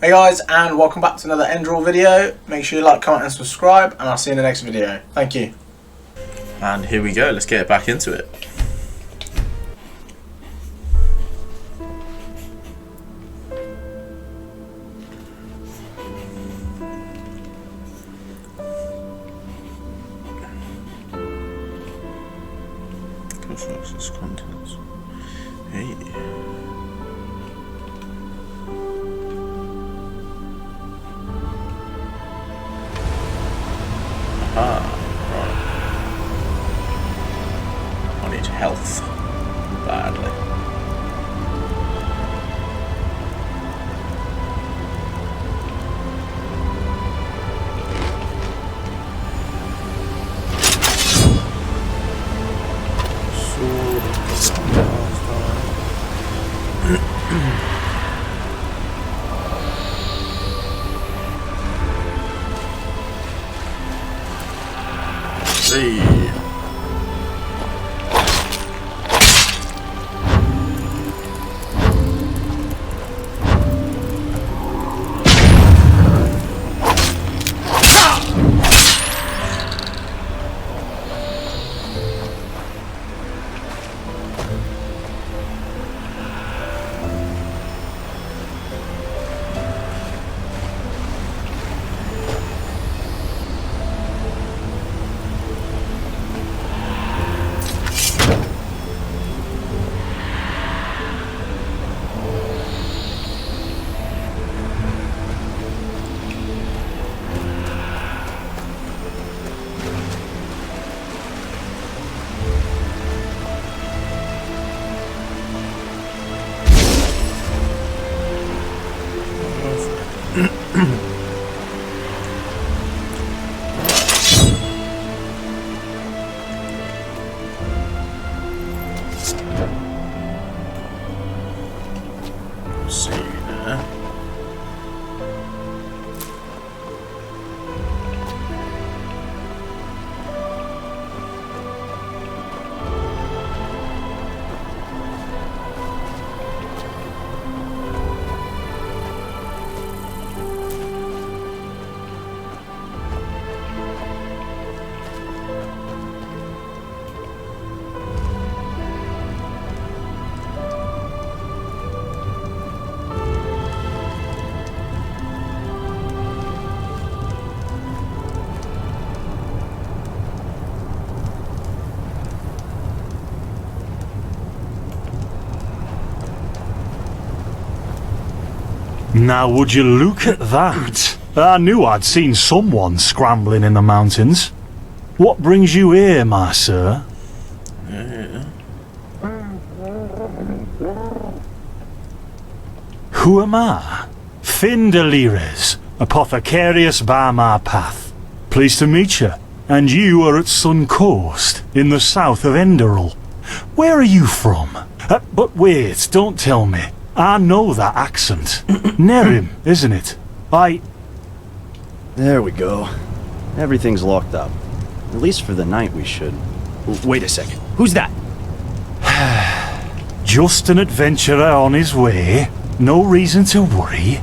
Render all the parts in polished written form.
Hey guys, and welcome back to another Enderal video. Make sure you like, comment and subscribe, and I'll see you in the next video. Thank you. And here we go, let's get back into it. Sources, contents. Hey. Right. I need health badly. See. See there. Now would you look at that? I knew I'd seen someone scrambling in the mountains. What brings you here, my sir? Who am I? Finn de Lires, apothecarius by my path. Pleased to meet you. And you are at Sun Coast, in the south of Enderal. Where are you from? But wait, don't tell me. I know that accent. Nerim, isn't it? There we go. Everything's locked up. At least for the night we should. Wait a second. Who's that? Just an adventurer on his way. No reason to worry.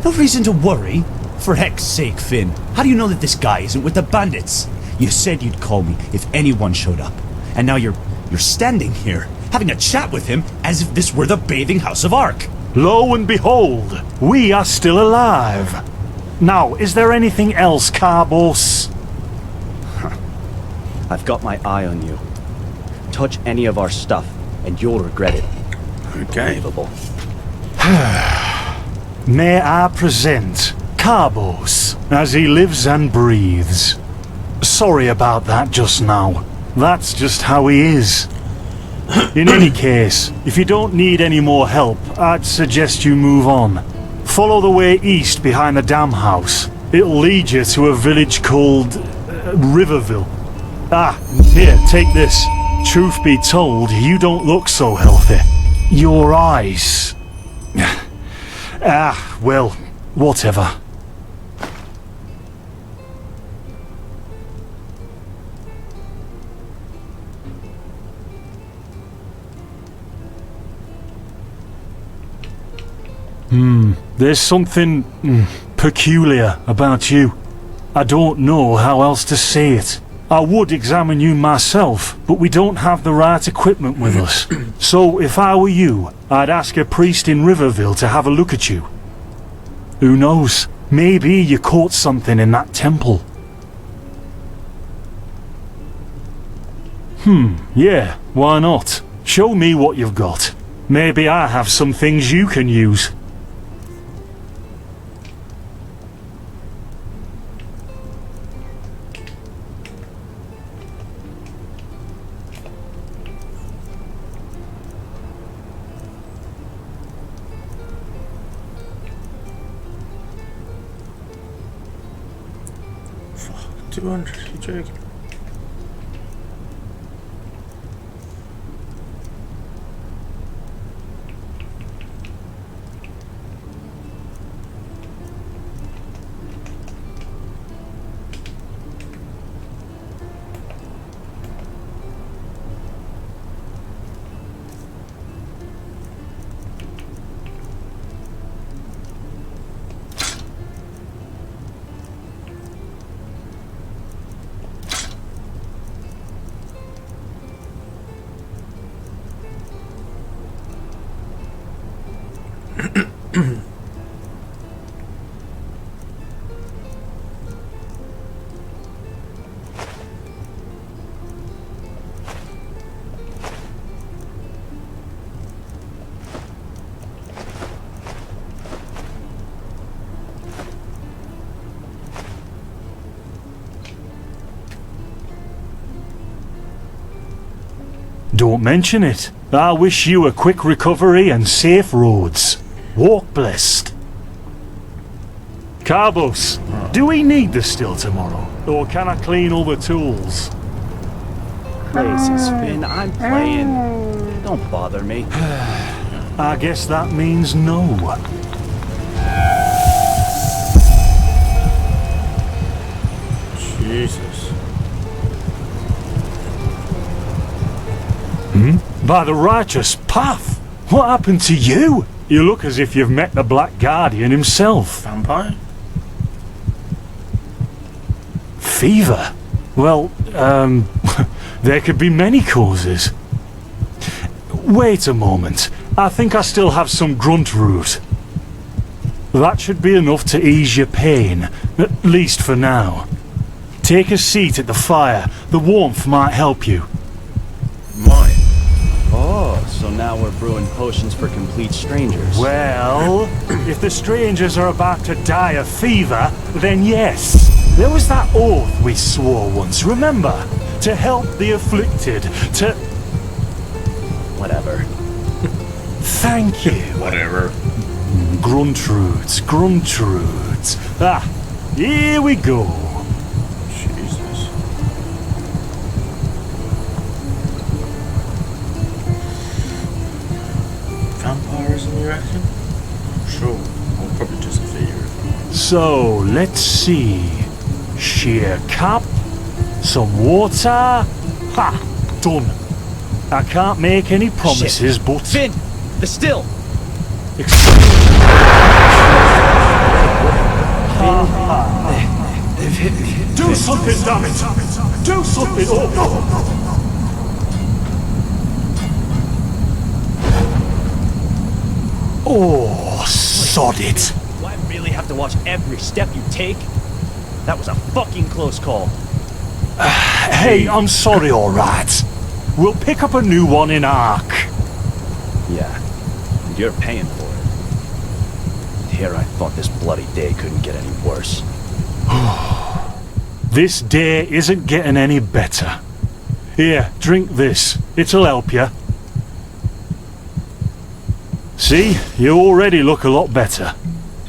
No reason to worry? For heck's sake, Finn. How do you know that this guy isn't with the bandits? You said you'd call me if anyone showed up. And now you're standing here, having a chat with him as if this were the bathing house of Ark. Lo and behold, we are still alive. Now, is there anything else, Carbos? I've got my eye on you. Touch any of our stuff, and you'll regret it. Okay. Unbelievable. May I present Carbos, as he lives and breathes. Sorry about that just now. That's just how he is. In any case, if you don't need any more help, I'd suggest you move on. Follow the way east behind the dam house. It'll lead you to a village called Riverville. Ah, here, take this. Truth be told, you don't look so healthy. Your eyes... well, whatever. There's something peculiar about you. I don't know how else to say it. I would examine you myself, but we don't have the right equipment with us. So if I were you, I'd ask a priest in Riverville to have a look at you. Who knows? Maybe you caught something in that temple. Yeah, why not? Show me what you've got. Maybe I have some things you can use. Fuck, 200, you joking? Don't mention it. I wish you a quick recovery and safe roads. Walk blessed. Carbos, do we need the still tomorrow? Or can I clean all the tools? Places, Finn. I'm playing. Don't bother me. I guess that means no. Jesus. By the righteous path! What happened to you? You look as if you've met the Black Guardian himself. Vampire? Fever? Well, there could be many causes. Wait a moment. I think I still have some grunt root. That should be enough to ease your pain, at least for now. Take a seat at the fire. The warmth might help you. Mine. Oh, so now we're brewing potions for complete strangers. Well, if the strangers are about to die of fever, then yes. There was that oath we swore once, remember? To help the afflicted, to... Whatever. Thank you. Whatever. Gruntroots, gruntroots. Ah, here we go. Jesus. Vampirism, you reckon? Sure. I'll probably just fear. So, let's see. Sheer cap, some water. Ha! Done. I can't make any promises, Shit. but... Finn! The still! Do something, damn it! Do something! Oh, sod it! Do I really have to watch every step you take? That was a fucking close call. Hey, I'm sorry, alright. We'll pick up a new one in Ark. Yeah, and you're paying for it. And here I thought this bloody day couldn't get any worse. This day isn't getting any better. Here, drink this. It'll help you. See, you already look a lot better.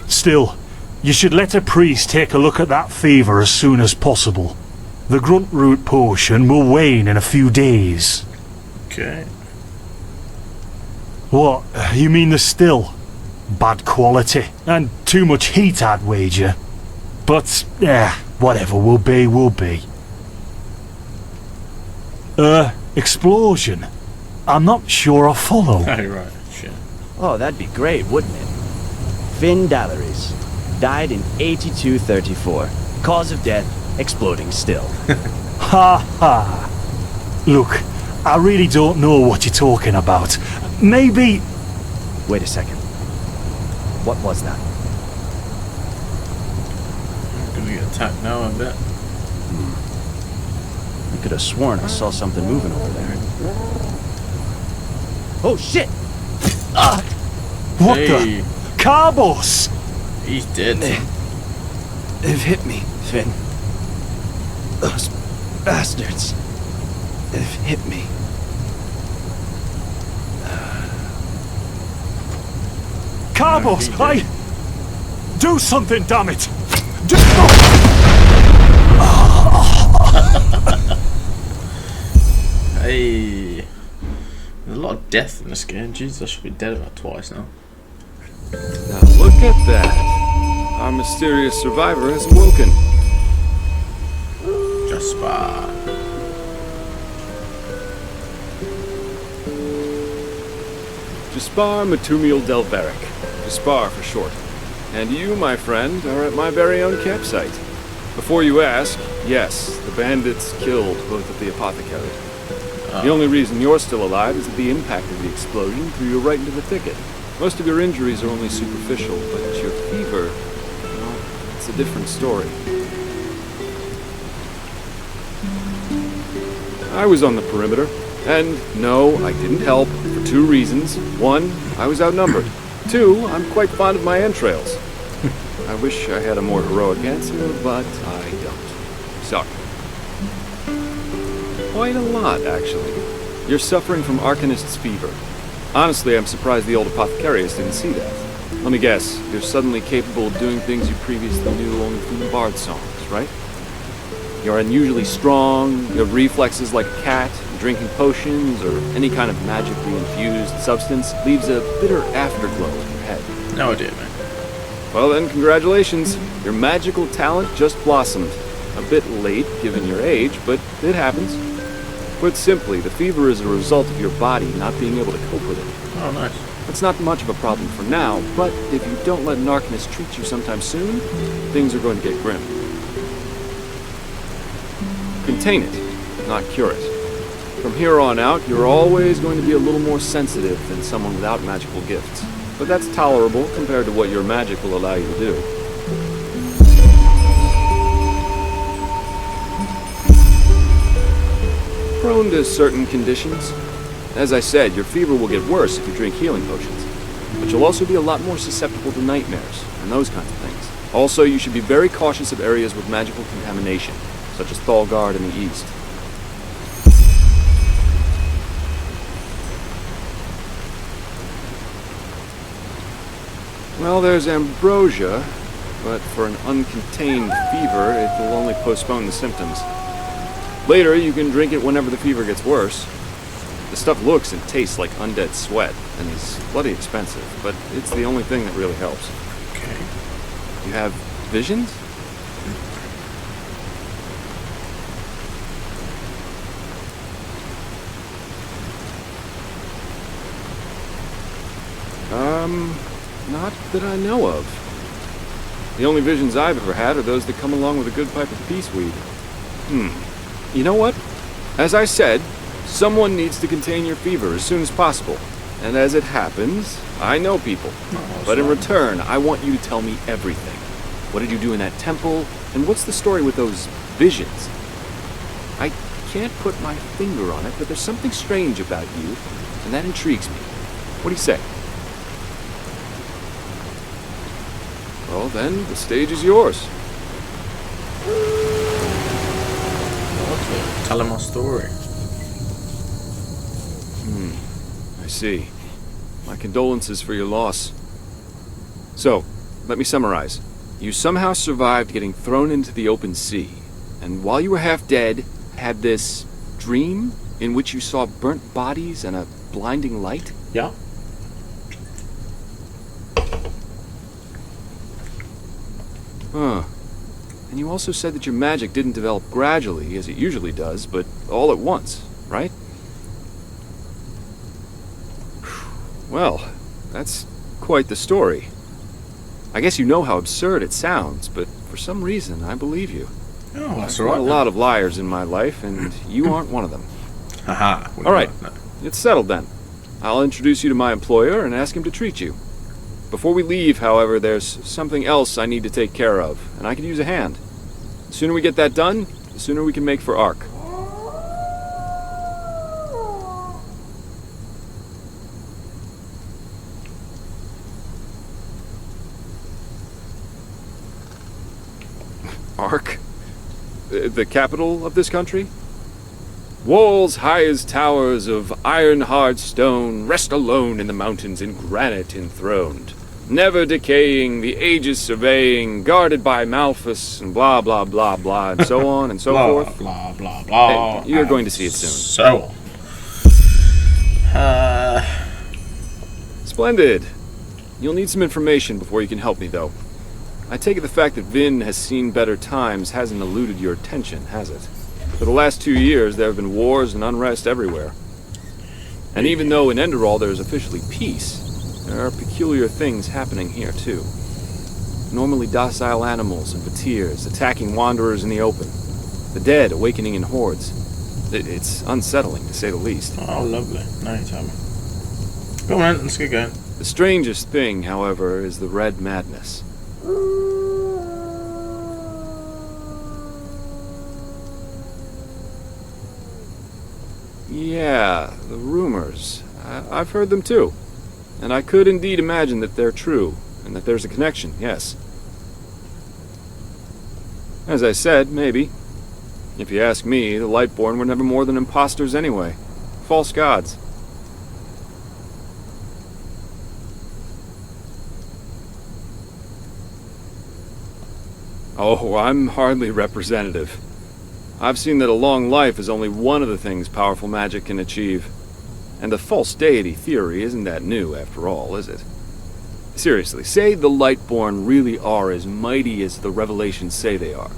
Still, you should let a priest take a look at that fever as soon as possible. The grunt root potion will wane in a few days. Okay. What, you mean the still? Bad quality, and too much heat, I'd wager. But, whatever will be, will be. Explosion? I'm not sure I follow. Oh, right. Shit. Oh, that'd be great, wouldn't it? Finn Dalleries. Died in 8234. Cause of death, exploding still. Ha ha. Look, I really don't know what you're talking about. Maybe... Wait a second. What was that? I'm gonna get attacked now, I bet. I could have sworn I saw something moving over there. Oh shit! What Hey. the... Carbos! He's dead. They've hit me, Finn. Those bastards. They've hit me. Carbos, Okay. Do something, damn it! Hey. There's a lot of death in this game. Jesus, I should be dead about twice now. Now look at that. Our mysterious survivor has awoken. Jasper. Jaspar Matumiel Delveric. Jaspar for short. And you, my friend, are at my very own campsite. Before you ask, yes, the bandits killed both of the apothecary. The only reason you're still alive is that the impact of the explosion threw you right into the thicket. Most of your injuries are only superficial, but your fever, well, it's a different story. I was on the perimeter, and no, I didn't help, for two reasons. One, I was outnumbered. Two, I'm quite fond of my entrails. I wish I had a more heroic answer, but I don't. Sorry. Quite a lot, actually. You're suffering from Arcanist's fever. Honestly, I'm surprised the old apothecarius didn't see that. Let me guess, you're suddenly capable of doing things you previously knew only from the bard songs, right? You're unusually strong, you have reflexes like a cat, drinking potions or any kind of magically infused substance leaves a bitter afterglow in your head. No idea, man. Well then, congratulations. Your magical talent just blossomed. A bit late, given your age, but it happens. Put simply, the fever is a result of your body not being able to cope with it. Oh, nice. It's not much of a problem for now, but if you don't let an Arcanist treat you sometime soon, things are going to get grim. Contain it, not cure it. From here on out, you're always going to be a little more sensitive than someone without magical gifts. But that's tolerable compared to what your magic will allow you to do. Prone to certain conditions. As I said, your fever will get worse if you drink healing potions. But you'll also be a lot more susceptible to nightmares and those kinds of things. Also, you should be very cautious of areas with magical contamination, such as Thalgard in the east. Well, there's ambrosia, but for an uncontained fever, it will only postpone the symptoms. Later, you can drink it whenever the fever gets worse. The stuff looks and tastes like undead sweat, and is bloody expensive, but it's the only thing that really helps. Okay. You have visions? Not that I know of. The only visions I've ever had are those that come along with a good pipe of peaceweed. You know what? As I said, someone needs to contain your fever as soon as possible. And as it happens, I know people. But in return, I want you to tell me everything. What did you do in that temple? And what's the story with those visions? I can't put my finger on it, but there's something strange about you, and that intrigues me. What do you say? Well then, the stage is yours. Okay. Tell him my story. I see. My condolences for your loss. So, let me summarize. You somehow survived getting thrown into the open sea, and while you were half dead, had this dream in which you saw burnt bodies and a blinding light? Yeah. Huh. And you also said that your magic didn't develop gradually, as it usually does, but all at once, right? Well, that's quite the story. I guess you know how absurd it sounds, but for some reason, I believe you. Oh, that's I've all met right. a lot of liars in my life, and you aren't one of them. Haha. All right, it's settled then. I'll introduce you to my employer and ask him to treat you. Before we leave, however, there's something else I need to take care of, and I could use a hand. The sooner we get that done, the sooner we can make for Ark. Ark? The capital of this country? Walls high as towers of iron-hard stone rest alone in the mountains in granite enthroned, never decaying, the ages surveying, guarded by Malthus, and blah blah blah blah, and so on and so Blah, forth. blah, blah, blah. You're going to see it soon. So on. Splendid. You'll need some information before you can help me, though. I take it the fact that Vin has seen better times hasn't eluded your attention, has it? For the last 2 years, there have been wars and unrest everywhere. And even though in Enderal there is officially peace, there are peculiar things happening here, too. Normally docile animals and fakirs attacking wanderers in the open. The dead awakening in hordes. It's unsettling, to say the least. Oh, lovely. Now you tell me. Go on, then, let's get going. The strangest thing, however, is the Red Madness. Yeah, the rumors. I've heard them too. And I could indeed imagine that they're true, and that there's a connection, yes. As I said, maybe. If you ask me, the Lightborn were never more than imposters anyway. False gods. Oh, I'm hardly representative. I've seen that a long life is only one of the things powerful magic can achieve. And the false deity theory isn't that new, after all, is it? Seriously, say the Lightborn really are as mighty as the revelations say they are.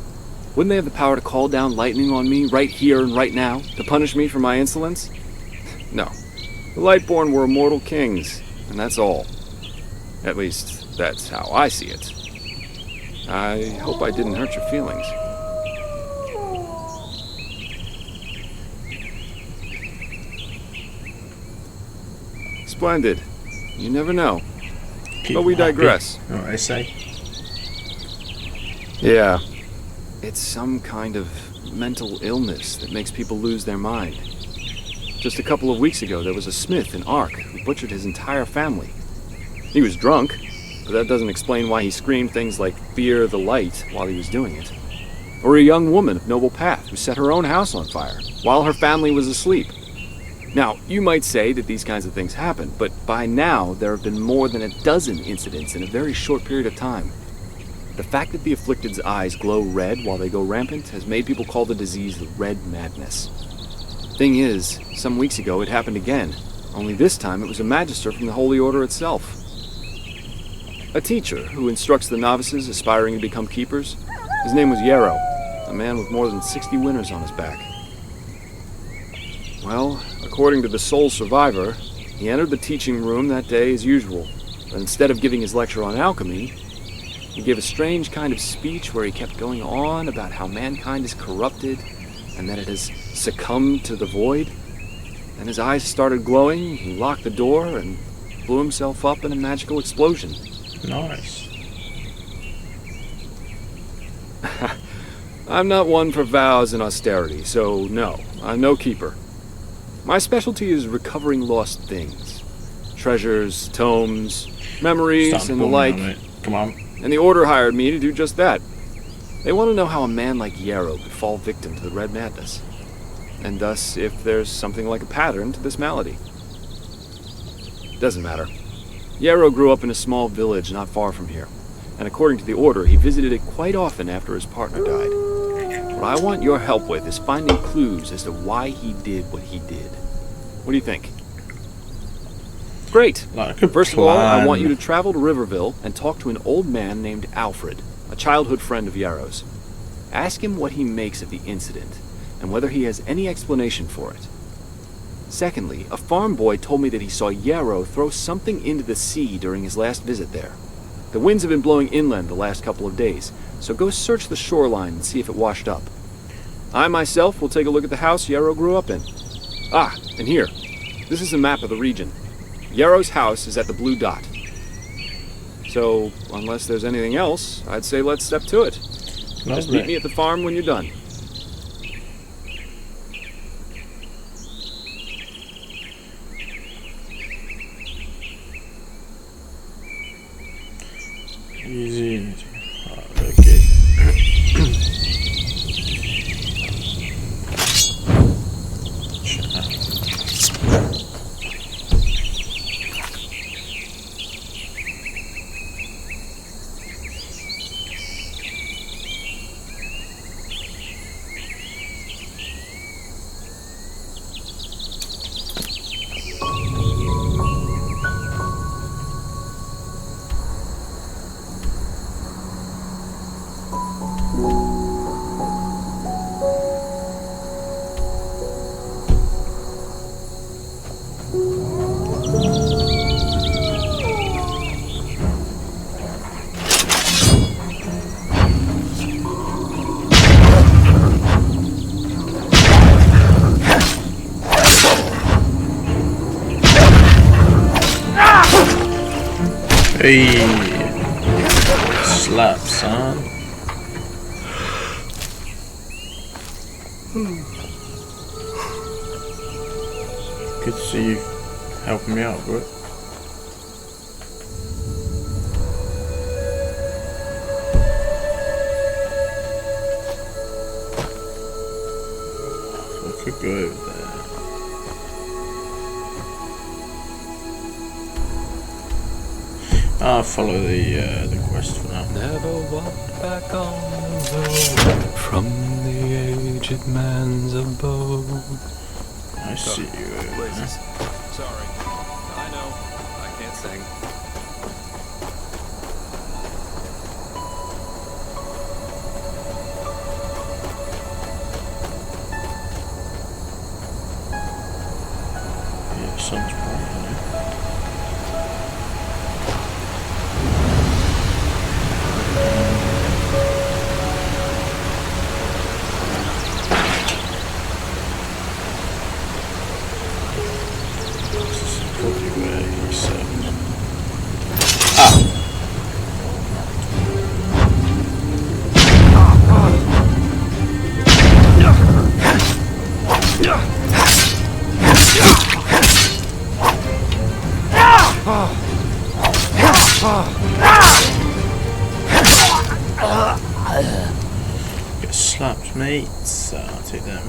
Wouldn't they have the power to call down lightning on me right here and right now, to punish me for my insolence? No. The Lightborn were immortal kings, and that's all. At least, that's how I see it. I hope I didn't hurt your feelings. Splendid. You never know. But we digress. You know what I say? Yeah. It's some kind of mental illness that makes people lose their mind. Just a couple of weeks ago, there was a smith in Ark who butchered his entire family. He was drunk, but that doesn't explain why he screamed things like "Fear the light" while he was doing it. Or a young woman of noble path who set her own house on fire while her family was asleep. Now, you might say that these kinds of things happen, but by now there have been more than a dozen incidents in a very short period of time. The fact that the afflicted's eyes glow red while they go rampant has made people call the disease the Red Madness. Thing is, some weeks ago it happened again, only this time it was a magister from the Holy Order itself. A teacher who instructs the novices aspiring to become keepers. His name was Yarrow, a man with more than 60 winters on his back. Well, according to the sole survivor, he entered the teaching room that day as usual, but instead of giving his lecture on alchemy, he gave a strange kind of speech where he kept going on about how mankind is corrupted and that it has succumbed to the void. Then his eyes started glowing, he locked the door and blew himself up in a magical explosion. Nice. I'm not one for vows and austerity, so no, I'm no keeper. My specialty is recovering lost things. Treasures, tomes, memories, and the like. Come on. And the Order hired me to do just that. They want to know how a man like Yarrow could fall victim to the Red Madness. And thus, if there's something like a pattern to this malady. Doesn't matter. Yarrow grew up in a small village not far from here. And according to the Order, he visited it quite often after his partner died. What I want your help with is finding clues as to why he did what he did. What do you think? Great. Like a First of all, I plan. want you to travel to Riverville and talk to an old man named Alfred, a childhood friend of Yarrow's. Ask him what he makes of the incident, and whether he has any explanation for it. Secondly, a farm boy told me that he saw Yarrow throw something into the sea during his last visit there. The winds have been blowing inland the last couple of days, so go search the shoreline and see if it washed up. I myself will take a look at the house Yarrow grew up in. Ah, and here. This is a map of the region. Yarrow's house is at the blue dot. So, unless there's anything else, I'd say let's step to it. Just meet me at the farm when you're done. Easy. Okay. Hey, slap, son. Good to see you helping me out, bro. I could go over there. I'll follow the quest for now. Never walked back on the road from the aged man's abode. I see you over there. Sorry. I know. I can't sing. Yeah, sun's bright, you know. This is probably where he said. Get slapped, mate. So I'll take them.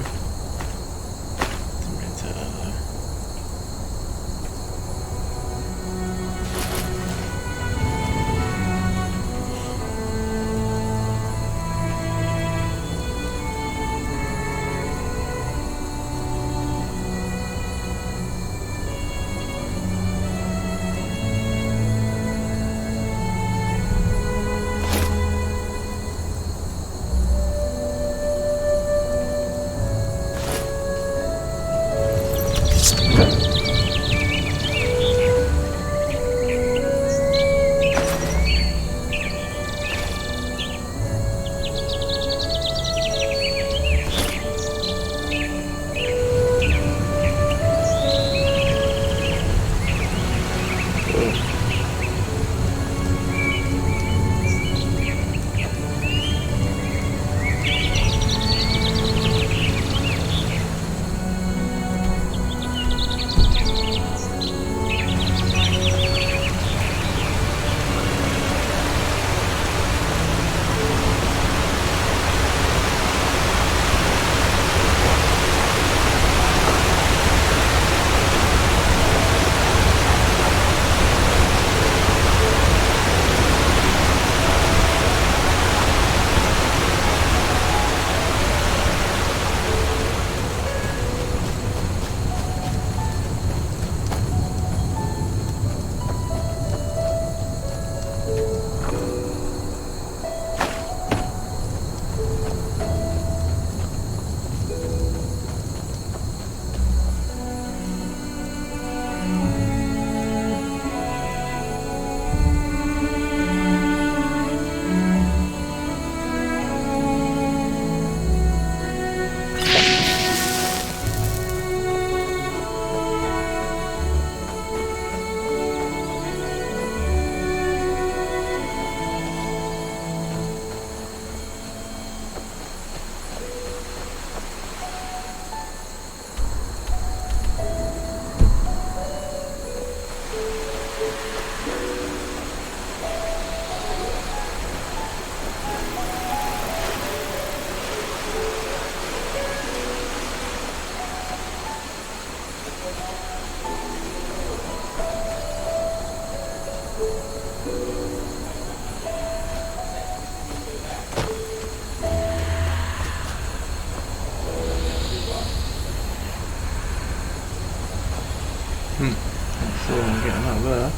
Not sure I'm getting out there.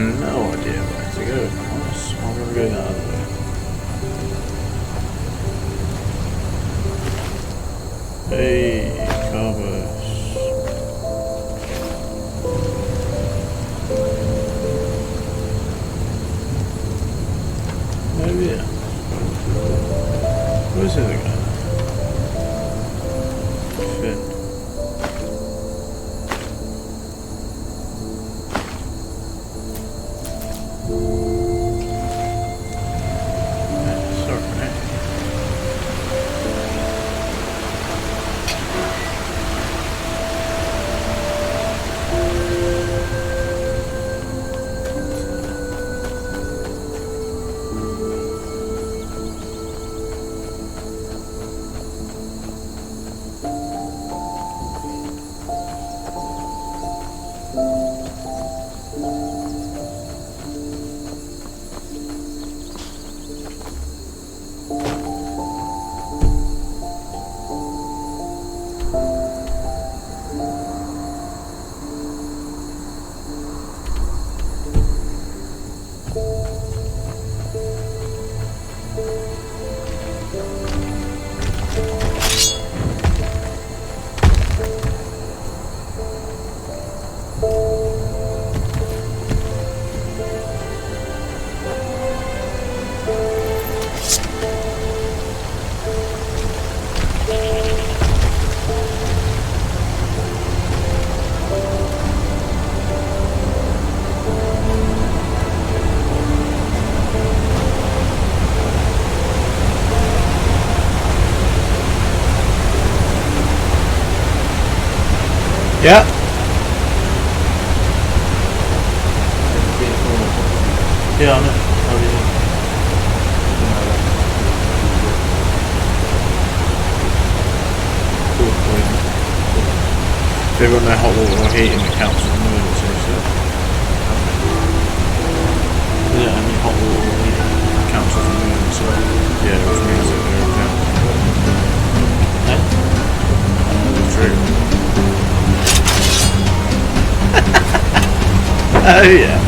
No idea where to go, of course. I'm gonna go the other way. Hey, covers. Maybe, yeah. Where's the other guy? Finn. Yeah. Yeah, I know. Oh, yeah. They've got no hot water or heat in the council emergency, so. Yeah, any hot water or heat in the council's emergency. Yeah, which means that they're in town. That's true. Oh yeah.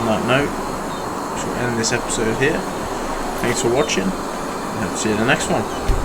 that note, we'll end this episode here. Thanks for watching, and hope to see you in the next one.